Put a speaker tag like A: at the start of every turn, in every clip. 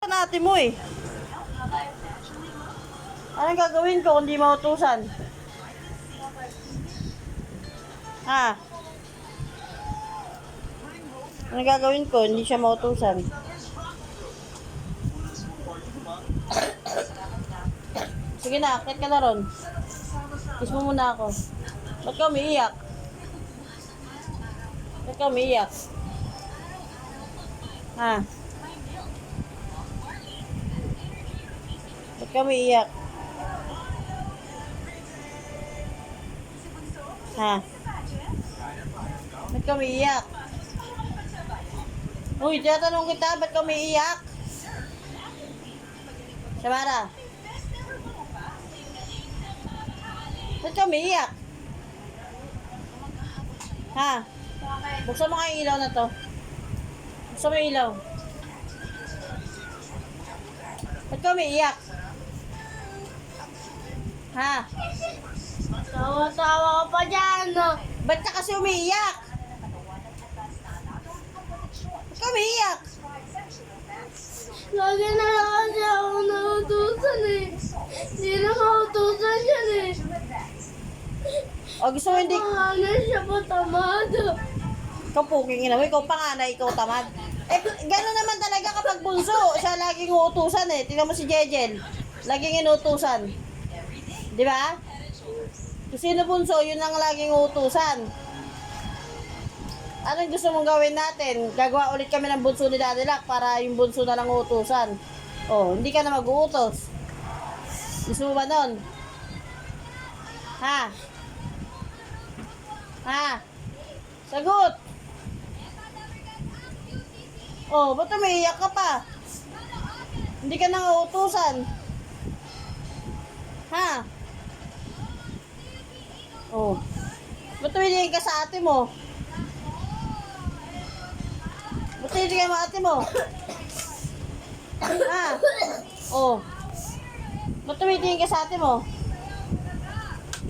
A: Natin mo eh. Anong gagawin ko kung di mautusan? Ha? Anong gagawin ko? Hindi siya mautusan. Sige na, akit ka na ron. Kiss mo muna ako. Ba't ka umiiyak? Ba't ka umiiyak? Ha? Ba't ka umiiyak? Ha? Ba't ka umiiyak? Uy, tinatanong kita, ba't ka umiiyak? Samara? Ba't ka umiiyak? Ha? Buksan mo kayong ilaw na to. Buksan mo yung ilaw. Ba't ka umiiyak? Ha?
B: Tawa-tawa ka pa dyan, no?
A: Ba't ka kasi umiiyak? Ba't ka umiiyak?
B: Lagi na lang kasi ako nautusan eh. Hindi na mautusan yan eh.
A: O gusto mo hindi...
B: Pangalan siya pa tamado.
A: Ikaw puking ina mo, ikaw panganay, ikaw tamad. Eh, gano'n naman talaga kapag bunso. Siya laging uutusan eh. Tingnan mo si Jejel. Laging inuutusan. Di ba? Kung sino bunso, yun ang laging uutusan. Anong gusto mong gawin natin? Gagawa ulit kami ng bunso ni Daddy Lac para yung bunso na lang uutusan. Oh, hindi ka na mag-uutos. Gusto mo ba nun? Ha? Ha? Sagot! Oh, ba't umiiyak ka pa? Hindi ka na uutusan. Ha? Oh. Ba't tumingin ka sa ate mo? Ba't tumingin ka sa ate mo? Ha? Oh. Ba't tumingin ka sa ate mo?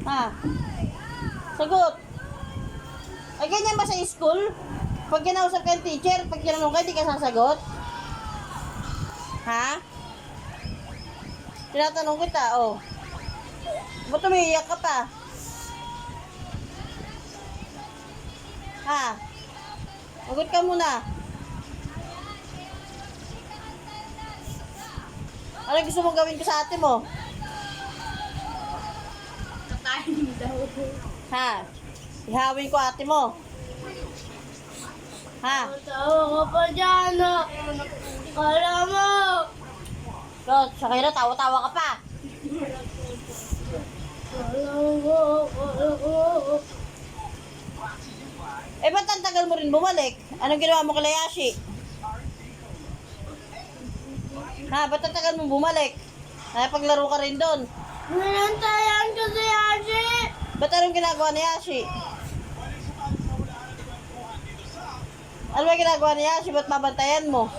A: Ha? Sagot. Ay, ganyan ba sa school? Pag kinausap ka ng teacher, pag kinanong ka, hindi ka sasagot? Ha? Tinatanong kita, oh. Ba't umiiyak ka pa? Ha? Magot ka muna. Ano gusto mong gawin ko sa ate mo?
B: Kakain daw.
A: Ha? Ihawin ko ate mo. Ha?
B: Tawa ka pa dyan, no? Kala mo.
A: So, Shakira, tawa-tawa ka pa.
B: Kala mo.
A: Eh, ba't ang tagal mo rin bumalik? Anong ginawa mo kay Yashi? Ha? Ba't ang tagal mo bumalik? Paglaro ka rin doon.
B: Minantayan ko si Yashi.
A: Ba't anong ginagawa ni Yashi? Ano ba ginagawa ni Yashi? Ba't mabantayan mo?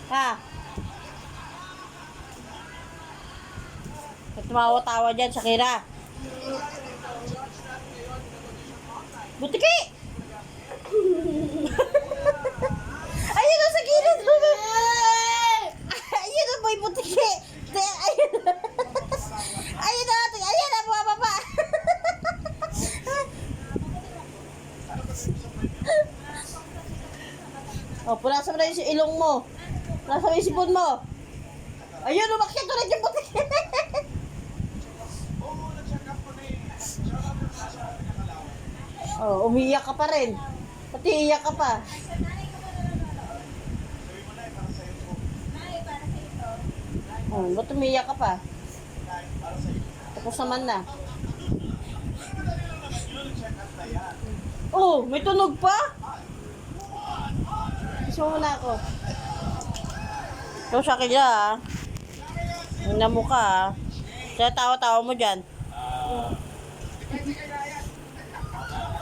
A: Ha? Ba't tumawa-tawa dyan, Shakira? Butiki! Ayun o, sa gilid! Ayun o, boy, butiki! Ayun o! Ayun o, ayun o, bumababa! O, punasan mo na yung ilong mo. Punasan mo yung sipon mo. Ayun, umakyat ulit yung butiki! Oh, umiiyak ka pa rin. Pati iyak ka pa. Oh, ba't umiiyak ka pa? Tapos naman na. Oh, may tunog pa? Gusto mo na ako. Ikaw sa akin dyan, ah. Yung namukha, ah. Kaya tawa-tawa mo dyan.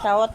A: Tawa